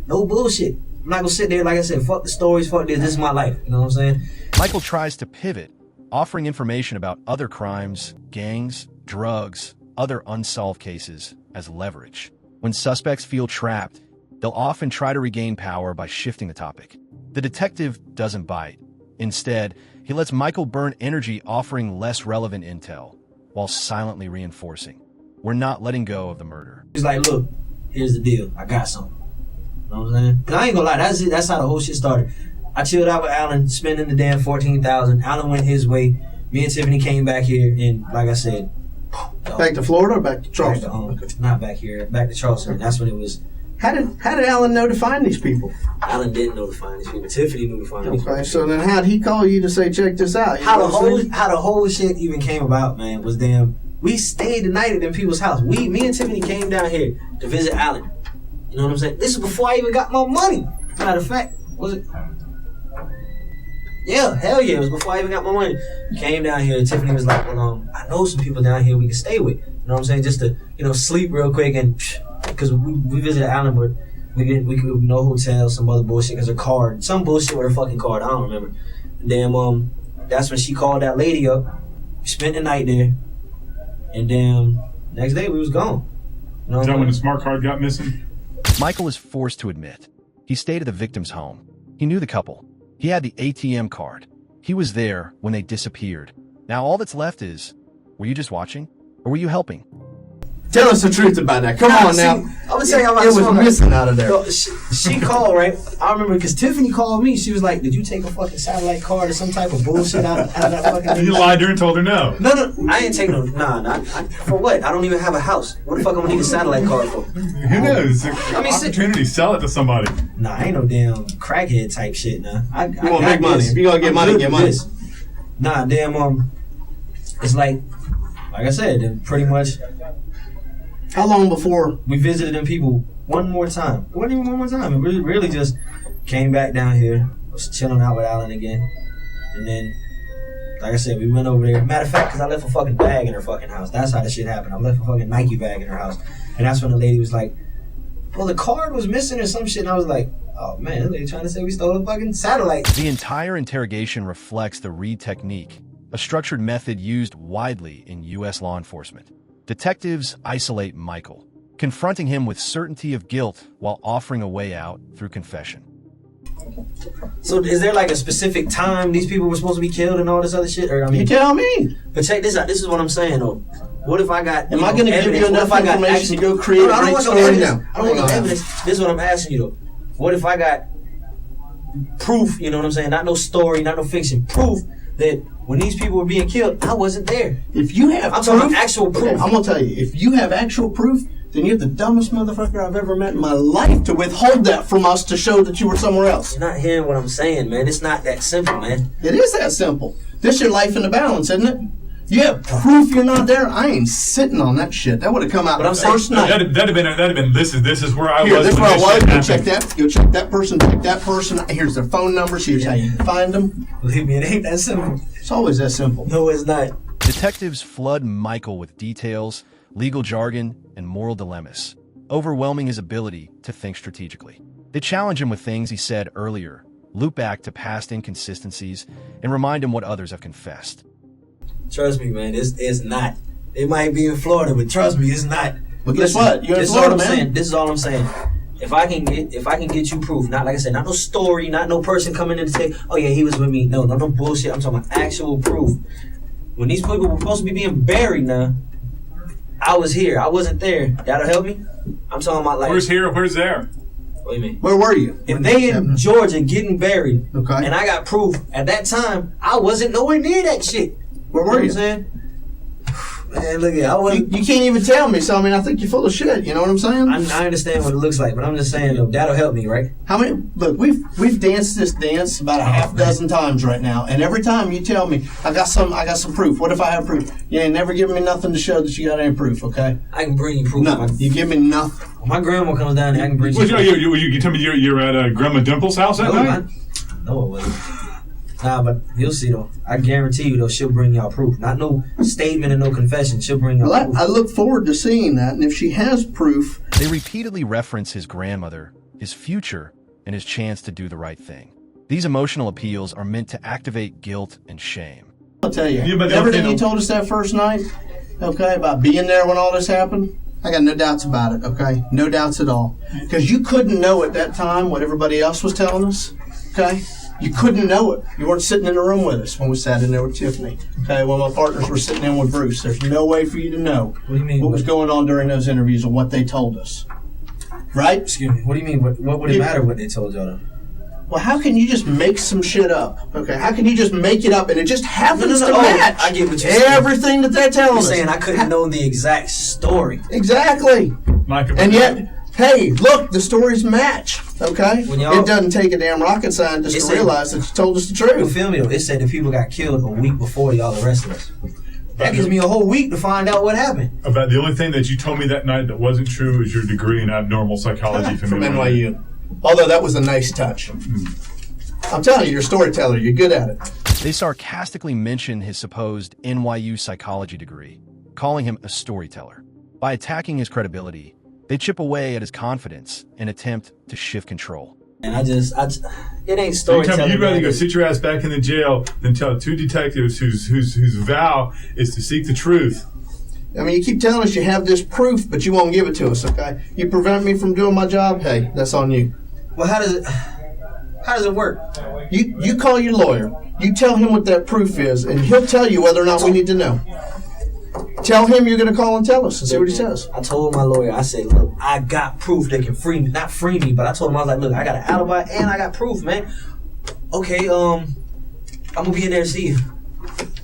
No bullshit. I'm not gonna sit there, like I said, fuck the stories, fuck this. This is my life. You know what I'm saying? Michael tries to pivot, offering information about other crimes, gangs, drugs, other unsolved cases as leverage. When suspects feel trapped, they'll often try to regain power by shifting the topic. The detective doesn't bite. Instead, he lets Michael burn energy offering less relevant intel, while silently reinforcing. we're not letting go of the murder. He's like, look, here's the deal. I got something. You know what I'm saying? Cause I ain't gonna lie, that's how the whole shit started. I chilled out with Alan, spending the damn $14,000. Alan went his way. Me and Tiffany came back here, and like I said, Back to Florida or back to Charleston? Not back here, back to Charleston. That's when it was. How did Alan know to find these people? Alan didn't know to find these people. Tiffany knew to find these people. Okay, so then how'd he call you to say, check this out? How the whole shit even came about, man, was damn. We stayed the night at them people's house. Me and Tiffany came down here to visit Alan. You know what I'm saying? This is before I even got my money. Matter of fact, was it? Yeah, hell yeah, it was before I even got my money. Came down here, and Tiffany was like, well, I know some people down here we can stay with. You know what I'm saying? Just to, sleep real quick, and because we visited Alan, but we could no hotel, some other bullshit, because her card, some bullshit with her fucking card, I don't remember. And then, that's when she called that lady up. We spent the night there, and then next day we was gone. You know Is that when the smart card got missing? Michael is forced to admit he stayed at the victim's home. He knew the couple. He had the ATM card. He was there when they disappeared. Now all that's left is, were you just watching? Or were you helping? Tell us the truth about that. Come on now. I'm gonna tell you how it was missing out of there. So she called, right? I remember because Tiffany called me. She was like, "Did you take a fucking satellite card or some type of bullshit out of that fucking thing?" And you lied to her and told her no. No, I ain't taking no. Nah. For what? I don't even have a house. What the fuck I'm gonna need a satellite card for? Who knows? Opportunity. Sell it to somebody. Nah, I ain't no damn crackhead type shit. Nah, I you want to make money? If you gonna get money, get money. Nah, damn. It's like I said, pretty much. How long before we visited them people one more time? It wasn't even one more time. It really just came back down here, was chilling out with Alan again. And then, like I said, we went over there. Matter of fact, because I left a fucking bag in her fucking house. That's how the shit happened. I left a fucking Nike bag in her house. And that's when the lady was like, well, the card was missing or some shit. And I was like, oh man, they trying to say we stole a fucking satellite. The entire interrogation reflects the Reed technique, a structured method used widely in U.S. law enforcement. Detectives isolate Michael, confronting him with certainty of guilt while offering a way out through confession. So is there like a specific time these people were supposed to be killed and all this other shit? Or, you tell me. But check this out. This is what I'm saying, though. What if I got... Am I going to give you enough information to go create a great story now? I don't want no evidence. This is what I'm asking you, though. What if I got proof, you know what I'm saying? Not no story, not no fiction. Proof that when these people were being killed, I wasn't there. If you have I'm talking actual proof. Okay, I'm going to tell you. If you have actual proof, then you're the dumbest motherfucker I've ever met in my life to withhold that from us to show that you were somewhere else. You're not hearing what I'm saying, man. It's not that simple, man. It is that simple. This your life in the balance, isn't it? You have proof you're not there. I ain't sitting on that shit. That would have come out the first night. That'd have been. This is where I was. This is where I was. Go check that. Go check that person. Check that person. Here's their phone numbers. Here's how you can find them. Believe me, it ain't that simple. It's always that simple. No, it's not. Detectives flood Michael with details, legal jargon, and moral dilemmas, overwhelming his ability to think strategically. They challenge him with things he said earlier, loop back to past inconsistencies, and remind him what others have confessed. Trust me, man, it's not. It might be in Florida, but trust me, it's not. But guess what? You're in Florida, man. This is all I'm saying. If I can get you proof, not like I said, not no story, not no person coming in to say, oh yeah, he was with me. No bullshit. I'm talking about actual proof. When these people were supposed to be being buried now, I was here. I wasn't there. That'll help me? I'm talking about like... Where's here? Where's there? What do you mean? Where were you? If they in Georgia getting buried, okay, and I got proof, at that time, I wasn't nowhere near that shit. Where were you? Know what I'm saying? Man, look at I wasn't... You can't even tell me, so I mean, I think you're full of shit, you know what I'm saying? I understand what it looks like, but I'm just saying, though, that'll help me, right? How many... Look, we've danced this dance about a half dozen times right now, and every time you tell me, I got some proof. What if I have proof? You ain't never giving me nothing to show that you got any proof, okay? I can bring you proof. No, you give me nothing. When my grandma comes down there, I can bring you proof. You tell me you're at Grandma Dimple's house that night? No, it wasn't. Nah, but you'll see, though. I guarantee you, though, she'll bring y'all proof. Not no statement and no confession. She'll bring y'all proof. I look forward to seeing that, and if she has proof... They repeatedly reference his grandmother, his future, and his chance to do the right thing. These emotional appeals are meant to activate guilt and shame. I'll tell you, everything you told us that first night, okay, about being there when all this happened, I got no doubts about it, okay? No doubts at all. Because you couldn't know at that time what everybody else was telling us, okay? You couldn't know it. You weren't sitting in the room with us when we sat in there with Tiffany. Okay, well, my partners were sitting in with Bruce. There's no way for you to know What do you mean? what was going on during those interviews and what they told us. Right? Excuse me. What do you mean? What would it matter what they told y'all? Well, how can you just make some shit up? Okay, how can you just make it up and it just happens to match I get what you're saying. everything that they're telling us? You're saying I couldn't know the exact story. Exactly. Micah, And yet, hey, look, the stories match. Okay, When y'all- it doesn't take a damn rocket scientist to realize that you told us the You truth. feel me though? It said the people got killed a week before y'all arrested us. That gives me a whole week to find out what happened. about the only thing that you told me that night that wasn't true is your degree in abnormal psychology From NYU. Although that was a nice touch. I'm telling you, you're a storyteller. You're good at it. They sarcastically mention his supposed NYU psychology degree, calling him a storyteller. By attacking his credibility, they chip away at his confidence and attempt to shift control. And I just it ain't So you tell storytelling. me you'd rather go man. sit your ass back in the jail than tell two detectives whose vow is to seek the truth. I mean, you keep telling us you have this proof, but you won't give it to us, okay? You prevent me from doing my job, hey, that's on you. Well, how does it work? You call your lawyer. You tell him what that proof is, and he'll tell you whether or not we need to know. Tell him you're going to call and tell us and see what he says. I told my lawyer, I said, look, I got proof that can free me. Not free me, but I told him, I was like, look, I got an alibi and I got proof, man. Okay, I'm going to be in there to see you.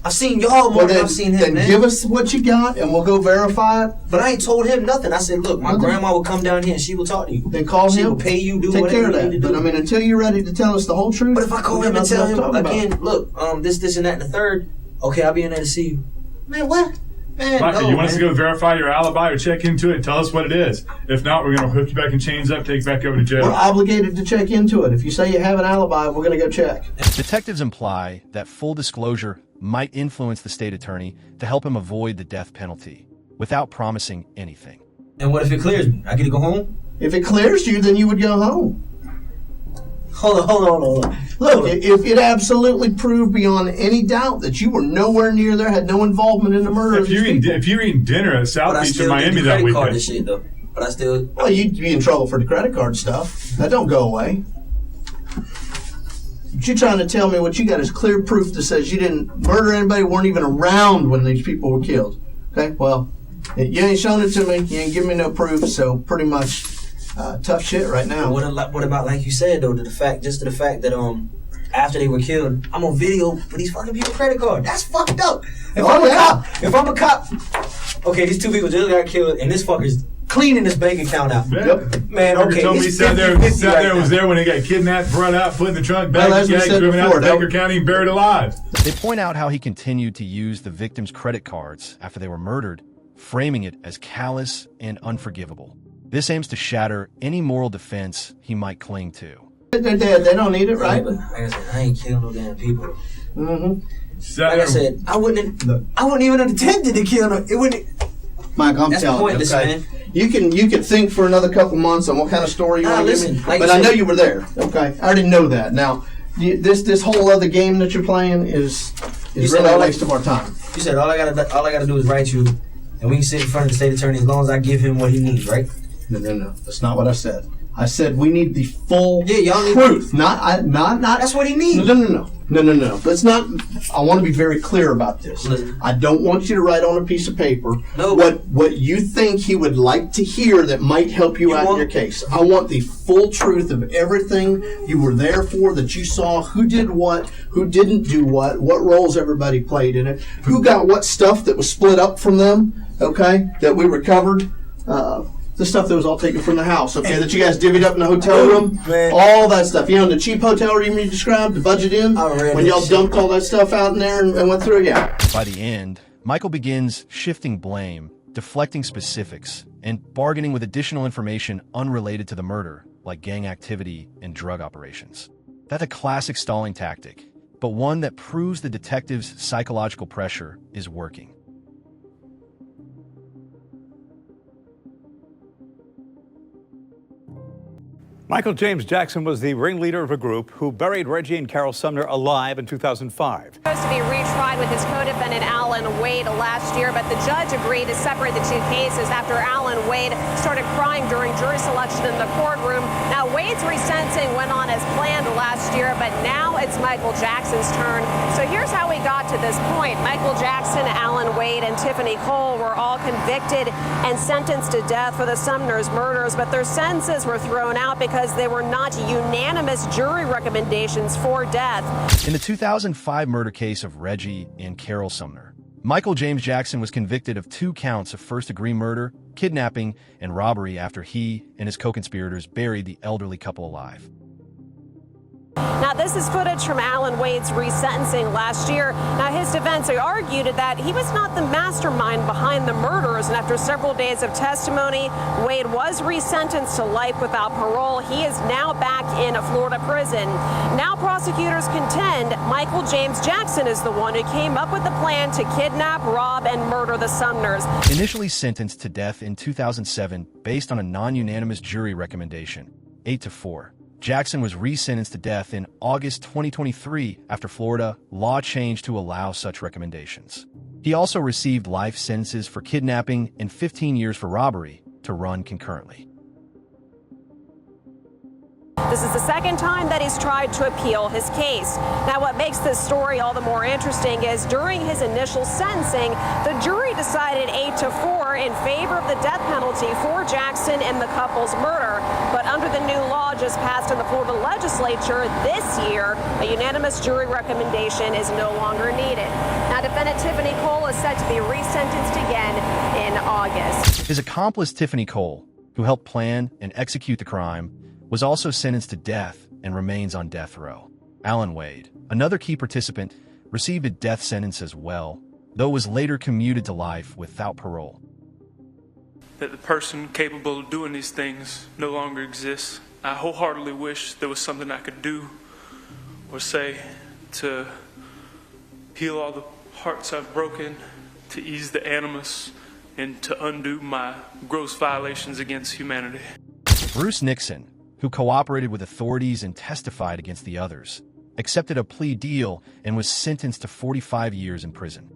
I've seen y'all more than I've seen him, then man. give us what you got, and we'll go verify it. But I ain't told him nothing. I said, look, my grandma will come down here and she will talk to you. Then call She him. will pay you, do Take whatever care of you that. need to But do. I mean, until you're ready to tell us the whole truth. But if I call him and tell him again, look, this, and that, and the third, okay, I'll be in there to see you. Man, what? Man, Micah, no, you want us to man. go verify your alibi or check into it and tell us what it is? If not, we're going to hook you back in chains up, take you back over to jail. We're obligated to check into it. If you say you have an alibi, we're going to go check. Detectives imply that full disclosure might influence the state attorney to help him avoid the death penalty, without promising anything. And what if it clears me? I get to go home? If it clears you, then you would go home. Hold on. Look, if it absolutely proved beyond any doubt that you were nowhere near there, had no involvement in the murder of these people, If you're eating dinner at South But I Beach in still Miami get the that credit card weekend, and shit, though. But I still... well, you'd be in trouble for the credit card stuff. That don't go away. But you're trying to tell me what you got is clear proof that says you didn't murder anybody, weren't even around when these people were killed. Okay, well, you ain't shown it to me, you ain't giving me no proof, so pretty much tough shit right now. What about, like you said, though, the fact that, after they were killed, I'm on video for these fucking people's credit card. That's fucked up. If I'm a cop, okay, these two people just got killed, and this fucker's cleaning his bank account out. Yep. Man, Micah okay, told me he it's sat there, 50-50 right and was now. there when they got kidnapped, brought out, put in the trunk, Well, bagged, as we gagged, said driven out before, to Baker County and buried alive. They point out how he continued to use the victims' credit cards after they were murdered, framing it as callous and unforgivable. This aims to shatter any moral defense he might cling to. They're dead, they don't need it, right? But like I said, I ain't killing no damn people. Mm-hmm. Like I said, I wouldn't even have attempted to kill them. It wouldn't. Mike, I'm That's telling pointless, you, okay? man. You can think for another couple months on what kind of story you want to give listen, me, like but you I know said- you were there. Okay, I already know that. Now, this whole other game that you're playing is said really a all waste of our time. You said all I gotta do is write you, and we can sit in front of the state attorney as long as I give him what he needs, right? No. That's not what I said. I said we need the full y'all need truth. Not. That's what he needs. No. Let's not. I want to be very clear about this. Listen. I don't want you to write on a piece of paper what you think he would like to hear that might help you out in your case. I want the full truth of everything you were there for, that you saw, who did what, who didn't do what roles everybody played in it, who got what stuff that was split up from them, okay, that we recovered. The stuff that was all taken from the house, okay, that you guys divvied up in the hotel room, Man. all that stuff. You know, the cheap hotel room you described, the budget in, I read when that y'all shit. dumped all that stuff out in there and went through, yeah. By the end, Michael begins shifting blame, deflecting specifics, and bargaining with additional information unrelated to the murder, like gang activity and drug operations. That's a classic stalling tactic, but one that proves the detective's psychological pressure is working. Michael James Jackson was the ringleader of a group who buried Reggie and Carol Sumner alive in 2005. Supposed to be retried with his co-defendant Alan Wade last year, but the judge agreed to separate the two cases after Alan Wade started crying during jury selection in the courtroom. Now, Wade Wade's resentencing went on as planned last year, but now it's Michael Jackson's turn. So here's how we got to this point. Michael Jackson, Alan Wade, and Tiffany Cole were all convicted and sentenced to death for the Sumner's murders, but their sentences were thrown out because they were not unanimous jury recommendations for death. In the 2005 murder case of Reggie and Carol Sumner, Michael James Jackson was convicted of 2 counts of first-degree murder, kidnapping, and robbery after he and his co-conspirators buried the elderly couple alive. Now, this is footage from Alan Wade's resentencing last year. Now, his defense argued that he was not the mastermind behind the murders, and after several days of testimony, Wade was resentenced to life without parole. He is now back in a Florida prison. Now, prosecutors contend Michael James Jackson is the one who came up with the plan to kidnap, rob, and murder the Sumners. Initially sentenced to death in 2007 based on a non-unanimous jury recommendation, 8-4. Jackson was resentenced to death in August 2023 after Florida law changed to allow such recommendations. He also received life sentences for kidnapping and 15 years for robbery to run concurrently. This is the second time that he's tried to appeal his case. Now, what makes this story all the more interesting is during his initial sentencing, the jury decided 8-4 in favor of the death penalty for Jackson in the couple's murder. But under the new law just passed in the Florida legislature this year, a unanimous jury recommendation is no longer needed. Now, defendant Tiffany Cole is set to be resentenced again in August. His accomplice Tiffany Cole, who helped plan and execute the crime, was also sentenced to death and remains on death row. Alan Wade, another key participant, received a death sentence as well, though was later commuted to life without parole. That the person capable of doing these things no longer exists. I wholeheartedly wish there was something I could do or say to heal all the hearts I've broken, to ease the animus, and to undo my gross violations against humanity. Bruce Nixon, who cooperated with authorities and testified against the others, accepted a plea deal and was sentenced to 45 years in prison.